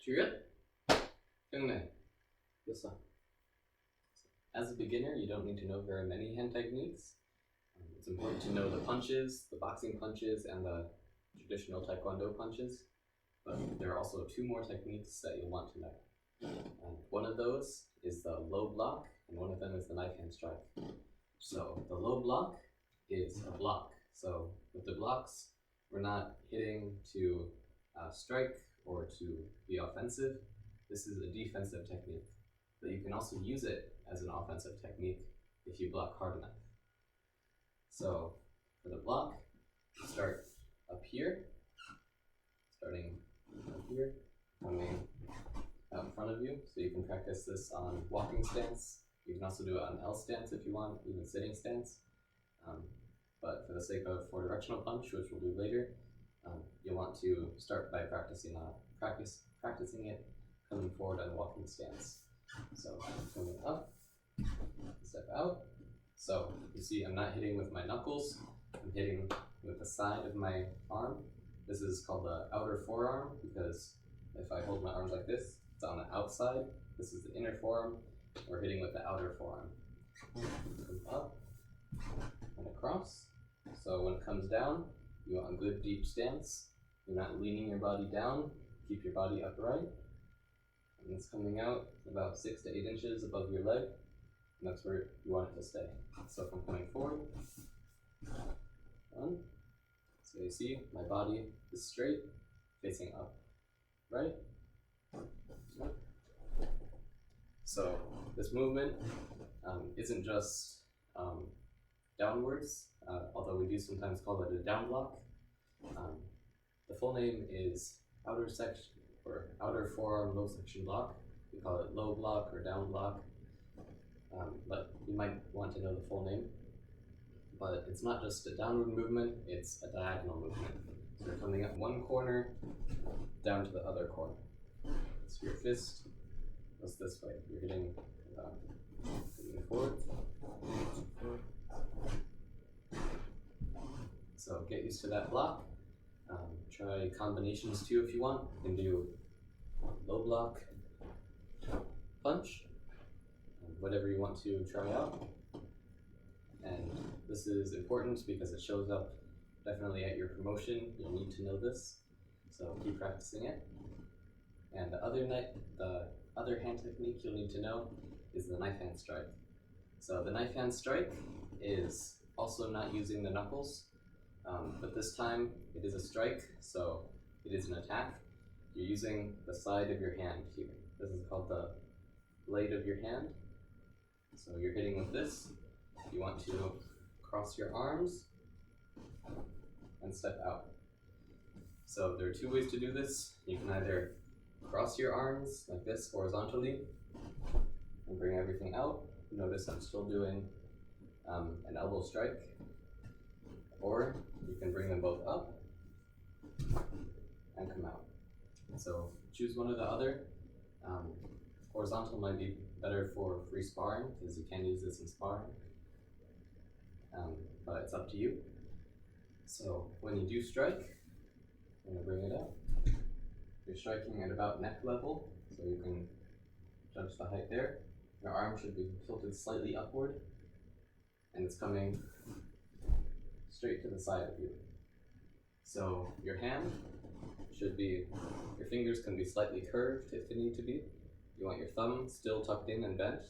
주연? 경례. 됐어. As a beginner, you don't need to know very many hand techniques. It's important to know the punches, the boxing punches, and the traditional taekwondo punches. But there are also two more techniques that you'll want to know. One of those is the low block, and one of them is the knife hand strike. So the low block is a block. So with the blocks, we're not hitting to strike or to be offensive. This is a defensive technique, but you can also use it as an offensive technique if you block hard enough. So for the block, start up here, starting up here, coming out in front of you. So you can practice this on walking stance. You can also do it on L stance if you want, even sitting stance. But for the sake of four directional punch, which we'll do later, you'll want to start by practicing it coming forward on walking stance. So coming up, step out. So you see I'm not hitting with my knuckles, I'm hitting with the side of my arm. This is called the outer forearm because if I hold my arms like this, it's on the outside. This is the inner forearm. We're hitting with the outer forearm. Come up and across. So when it comes down, you want a good deep stance. You're not leaning your body down. Keep your body upright. And it's coming out about 6 to 8 inches above your leg. And that's where you want it to stay. So if I'm coming forward, one. So you see my body is straight, facing up, right? So this movement isn't just downwards, although we do sometimes call it a down block. The full name is outer forearm low section block. We call it low block or down block, but you might want to know the full name. But it's not just a downward movement, it's a diagonal movement. So you're coming up one corner, down to the other corner. So your fist goes this way. You're hitting forward. So get used to that block. Try combinations too if you want. You can do low block, punch, whatever you want to try out. And this is important because it shows up definitely at your promotion. You'll need to know this, so keep practicing it. And the other hand technique you'll need to know is the knife hand strike. So the knife hand strike is also not using the knuckles, but this time it is a strike, so it is an attack. You're using the side of your hand here. This is called the blade of your hand. So you're hitting with this. You want to cross your arms and step out. So there are two ways to do this. You can either cross your arms like this horizontally and bring everything out. Notice I'm still doing an elbow strike. Or you can bring them both up and come out. So choose one or the other. Horizontal might be better for free sparring because you can use this in sparring. But it's up to you. So when you do strike, I'm going to bring it up. You're striking at about neck level, so you can judge the height there. Your arm should be tilted slightly upward, and it's coming straight to the side of you. So your hand should be, your fingers can be slightly curved if they need to be. You want your thumb still tucked in and bent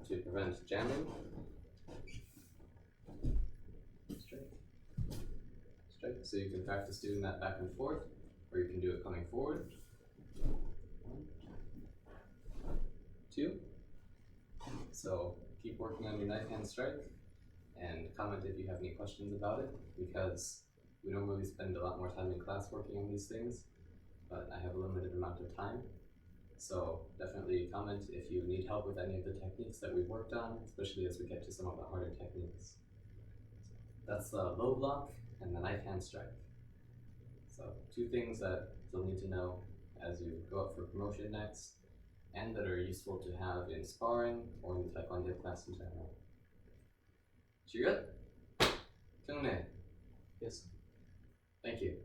to prevent jamming. Strike. So you can practice doing that back and forth, or you can do it coming forward. 1, 2. So keep working on your knife hand strike and comment if you have any questions about it, because we don't really spend a lot more time in class working on these things, but I have a limited amount of time. So definitely comment if you need help with any of the techniques that we've worked on, especially as we get to some of the harder techniques. That's the low block and the knife hand strike. So two things that you'll need to know as you go up for promotion next, and that are useful to have in sparring or in the taekwondo class in general. 주연? 경례. Yes. Thank you.